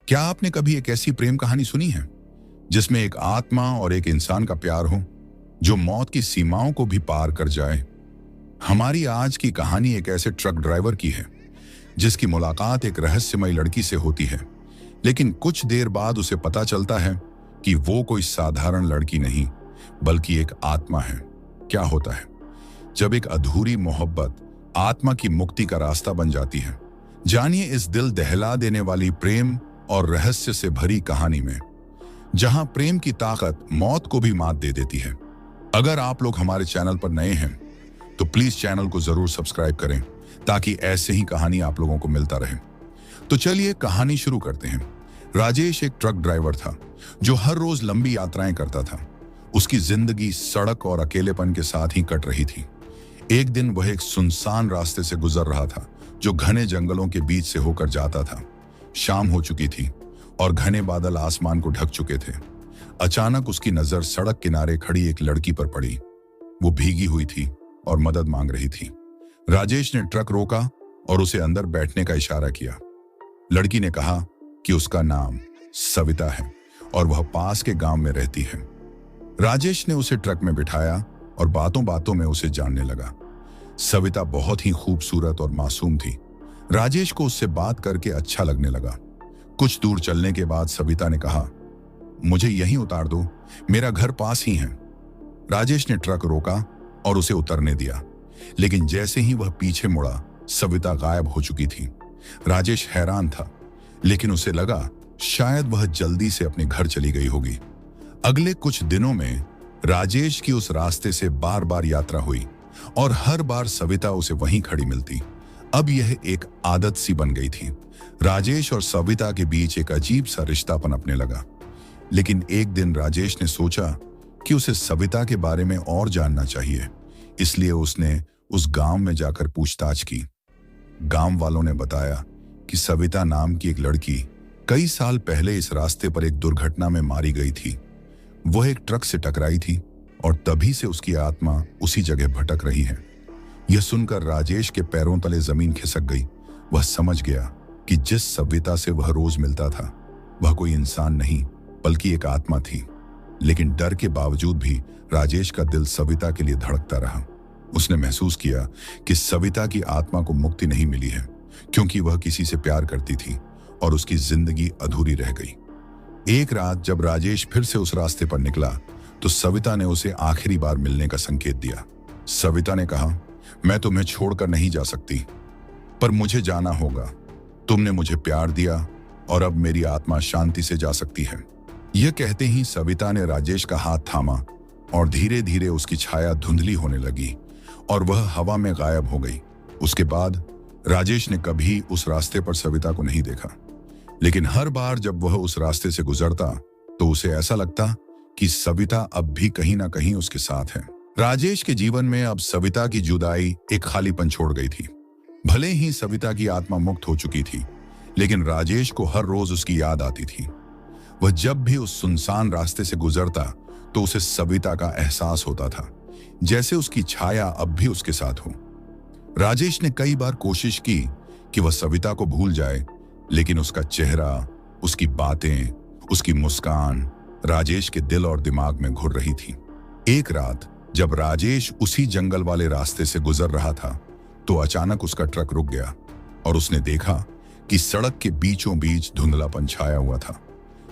क्या आपने कभी एक ऐसी प्रेम कहानी सुनी है जिसमें एक आत्मा और एक इंसान का प्यार हो जो मौत की सीमाओं को भी पार कर जाए? हमारी आज की कहानी एक ऐसे ट्रक ड्राइवर की है जिसकी मुलाकात एक रहस्यमय लड़की से होती है, लेकिन कुछ देर बाद उसे पता चलता है कि वो कोई साधारण लड़की नहीं बल्कि एक आत्मा है। क्या होता है जब एक अधूरी मोहब्बत आत्मा की मुक्ति का रास्ता बन जाती है? जानिए इस दिल दहला देने वाली प्रेम और रहस्य से भरी कहानी में, जहां प्रेम की ताकत मौत को भी मात दे देती है। अगर आप लोग हमारे चैनल पर नए हैं तो प्लीज चैनल को जरूर सब्सक्राइब करें ताकि ऐसे ही कहानी आप लोगों को मिलता रहे। तो चलिए कहानी शुरू करते हैं। राजेश एक ट्रक ड्राइवर था जो हर रोज लंबी यात्राएं करता था। उसकी जिंदगी सड़क और अकेलेपन के साथ ही कट रही थी। एक दिन वह एक सुनसान रास्ते से गुजर रहा था जो घने जंगलों के बीच से होकर जाता था। शाम हो चुकी थी और घने बादल आसमान को ढक चुके थे। अचानक उसकी नजर सड़क किनारे खड़ी एक लड़की पर पड़ी। वो भीगी हुई थी और मदद मांग रही थी। राजेश ने ट्रक रोका और उसे अंदर बैठने का इशारा किया। लड़की ने कहा कि उसका नाम सविता है और वह पास के गांव में रहती है। राजेश ने उसे ट्रक में बिठाया और बातों बातों में उसे जानने लगा। सविता बहुत ही खूबसूरत और मासूम थी। राजेश को उससे बात करके अच्छा लगने लगा। कुछ दूर चलने के बाद सविता ने कहा, मुझे यहीं उतार दो, मेरा घर पास ही है। राजेश ने ट्रक रोका और उसे उतरने दिया, लेकिन जैसे ही वह पीछे मुड़ा सविता गायब हो चुकी थी। राजेश हैरान था, लेकिन उसे लगा शायद वह जल्दी से अपने घर चली गई होगी। अगले कुछ दिनों में राजेश की उस रास्ते से बार बार यात्रा हुई और हर बार सविता उसे वहीं खड़ी मिलती। अब यह एक आदत सी बन गई थी। राजेश और सविता के बीच एक अजीब सा रिश्ता पनपने लगा। लेकिन एक दिन राजेश ने सोचा कि उसे सविता के बारे में और जानना चाहिए, इसलिए उसने उस गांव में जाकर पूछताछ की। गांव वालों ने बताया कि सविता नाम की एक लड़की कई साल पहले इस रास्ते पर एक दुर्घटना में मारी गई थी। वह एक ट्रक से टकराई थी और तभी से उसकी आत्मा उसी जगह भटक रही है। यह सुनकर राजेश के पैरों तले जमीन खिसक गई। वह समझ गया कि जिस सविता से वह रोज मिलता था वह कोई इंसान नहीं बल्कि एक आत्मा थी। लेकिन डर के बावजूद भी राजेश का दिल सविता के लिए धड़कता रहा। उसने महसूस किया कि सविता की आत्मा को मुक्ति नहीं मिली है, क्योंकि वह किसी से प्यार करती थी और उसकी जिंदगी अधूरी रह गई। एक रात जब राजेश फिर से उस रास्ते पर निकला तो सविता ने उसे आखिरी बार मिलने का संकेत दिया। सविता ने कहा, मैं तुम्हें छोड़कर नहीं जा सकती, पर मुझे जाना होगा। तुमने मुझे प्यार दिया और अब मेरी आत्मा शांति से जा सकती है। यह कहते ही सविता ने राजेश का हाथ थामा और धीरे धीरे उसकी छाया धुंधली होने लगी और वह हवा में गायब हो गई। उसके बाद राजेश ने कभी उस रास्ते पर सविता को नहीं देखा, लेकिन हर बार जब वह उस रास्ते से गुजरता तो उसे ऐसा लगता कि सविता अब भी कहीं ना कहीं उसके साथ है। राजेश के जीवन में अब सविता की जुदाई एक खालीपन छोड़ गई थी। भले ही सविता की आत्मा मुक्त हो चुकी थी, लेकिन राजेश को हर रोज उसकी याद आती थी। वह जब भी उस सुनसान रास्ते से गुजरता तो उसे सविता का एहसास होता था, जैसे उसकी छाया अब भी उसके साथ हो। राजेश ने कई बार कोशिश की कि वह सविता को भूल जाए, लेकिन उसका चेहरा, उसकी बातें, उसकी मुस्कान राजेश के दिल और दिमाग में घुर रही थी। एक रात जब राजेश उसी जंगल वाले रास्ते से गुजर रहा था तो अचानक उसका ट्रक रुक गया और उसने देखा कि सड़क के बीचों बीच धुंधलापन छाया हुआ था।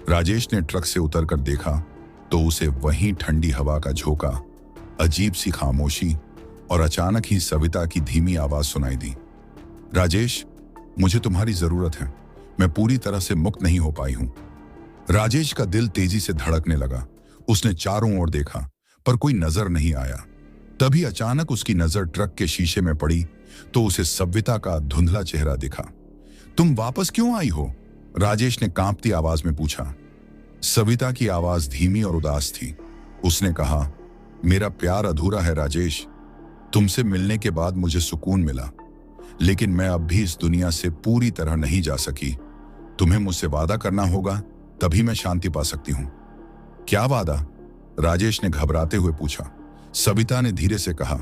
राजेश ने ट्रक से उतरकर देखा तो उसे वहीं ठंडी हवा का झोंका, अजीब सी खामोशी और अचानक ही सविता की धीमी आवाज सुनाई दी। राजेश, मुझे तुम्हारी जरूरत है, मैं पूरी तरह से मुक्त नहीं हो पाई हूं। राजेश का दिल तेजी से धड़कने लगा। उसने चारों ओर देखा पर कोई नजर नहीं आया। तभी अचानक उसकी नजर ट्रक के शीशे में पड़ी तो उसे सविता का धुंधला चेहरा दिखा। तुम वापस क्यों आई हो? राजेश ने कांपती आवाज में पूछा। सविता की आवाज धीमी और उदास थी। उसने कहा, मेरा प्यार अधूरा है राजेश। तुमसे मिलने के बाद मुझे सुकून मिला, लेकिन मैं अब भी इस दुनिया से पूरी तरह नहीं जा सकी। तुम्हें मुझसे वादा करना होगा, तभी मैं शांति पा सकती हूं। क्या वादा? राजेश ने घबराते हुए पूछा। सविता ने धीरे से कहा,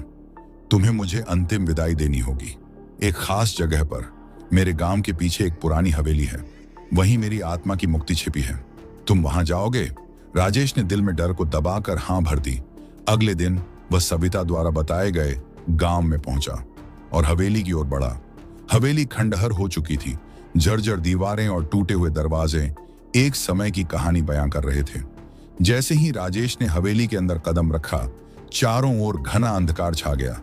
तुम्हें मुझे अंतिम विदाई देनी होगी। एक खास जगह पर, मेरे गांव के पीछे एक पुरानी हवेली है। वहीं मेरी आत्मा की मुक्ति छिपी है। तुम वहां जाओगे? राजेश ने दिल में डर को दबाकर हाँ भर दी। अगले दिन वह सविता द्वारा बताए गए गांव में पहुंचा और हवेली की ओर बढ़ा। हवेली खंडहर हो चुकी थी। जर्जर दीवारें और टूटे हुए दरवाजे एक समय की कहानी बयां कर रहे थे। जैसे ही राजेश ने हवेली के अंदर कदम रखा, चारों ओर घना अंधकार छा गया।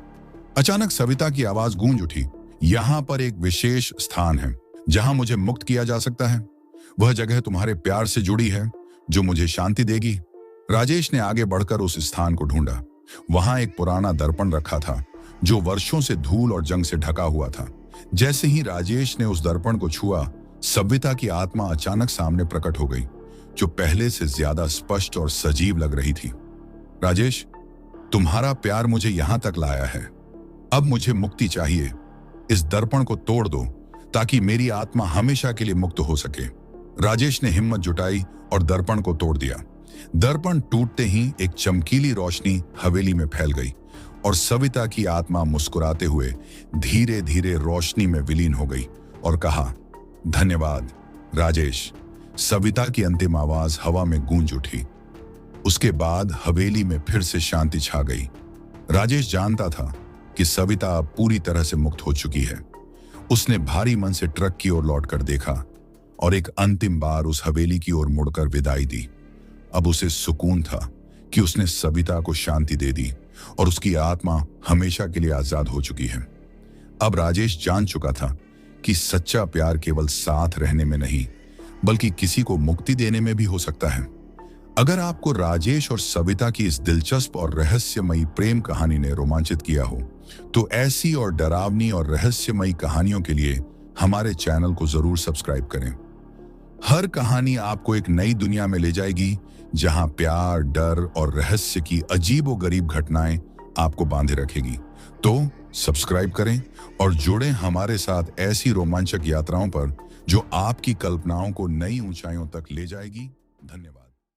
अचानक सविता की आवाज गूंज उठी, यहाँ पर एक विशेष स्थान है जहां मुझे मुक्त किया जा सकता है। वह जगह तुम्हारे प्यार से जुड़ी है जो मुझे शांति देगी। राजेश ने आगे बढ़कर उस स्थान को ढूंढा। वहां एक पुराना दर्पण रखा था जो वर्षों से धूल और जंग से ढका हुआ था। जैसे ही राजेश ने उस दर्पण को छुआ, सविता की आत्मा अचानक सामने प्रकट हो गई, जो पहले से ज्यादा स्पष्ट और सजीव लग रही थी। राजेश, तुम्हारा प्यार मुझे यहां तक लाया है। अब मुझे मुक्ति चाहिए। इस दर्पण को तोड़ दो ताकि मेरी आत्मा हमेशा के लिए मुक्त हो सके। राजेश ने हिम्मत जुटाई और दर्पण को तोड़ दिया। दर्पण टूटते ही एक चमकीली रोशनी हवेली में फैल गई और सविता की आत्मा मुस्कुराते हुए धीरे धीरे रोशनी में विलीन हो गई और कहा, धन्यवाद राजेश। सविता की अंतिम आवाज हवा में गूंज उठी। उसके बाद हवेली में फिर से शांति छा गई। राजेश जानता था कि सविता अब पूरी तरह से मुक्त हो चुकी है। उसने भारी मन से ट्रक की ओर लौटकर देखा और एक अंतिम बार उस हवेली की ओर मुड़कर विदाई दी। अब उसे सुकून था कि उसने सविता को शांति दे दी और उसकी आत्मा हमेशा के लिए आजाद हो चुकी है। अब राजेश जान चुका था कि सच्चा प्यार केवल साथ रहने में नहीं, बल्कि किसी को मुक्ति देने में भी हो सकता है। अगर आपको राजेश और सविता की इस दिलचस्प और रहस्यमयी प्रेम कहानी ने रोमांचित किया हो, तो ऐसी और डरावनी और रहस्यमयी कहानियों के लिए हमारे चैनल को जरूर सब्सक्राइब करें। हर कहानी आपको एक नई दुनिया में ले जाएगी, जहां प्यार, डर और रहस्य की अजीबोगरीब घटनाएं आपको बांधे रखेगी। तो सब्सक्राइब करें और जुड़ें हमारे साथ ऐसी रोमांचक यात्राओं पर जो आपकी कल्पनाओं को नई ऊंचाइयों तक ले जाएगी। धन्यवाद।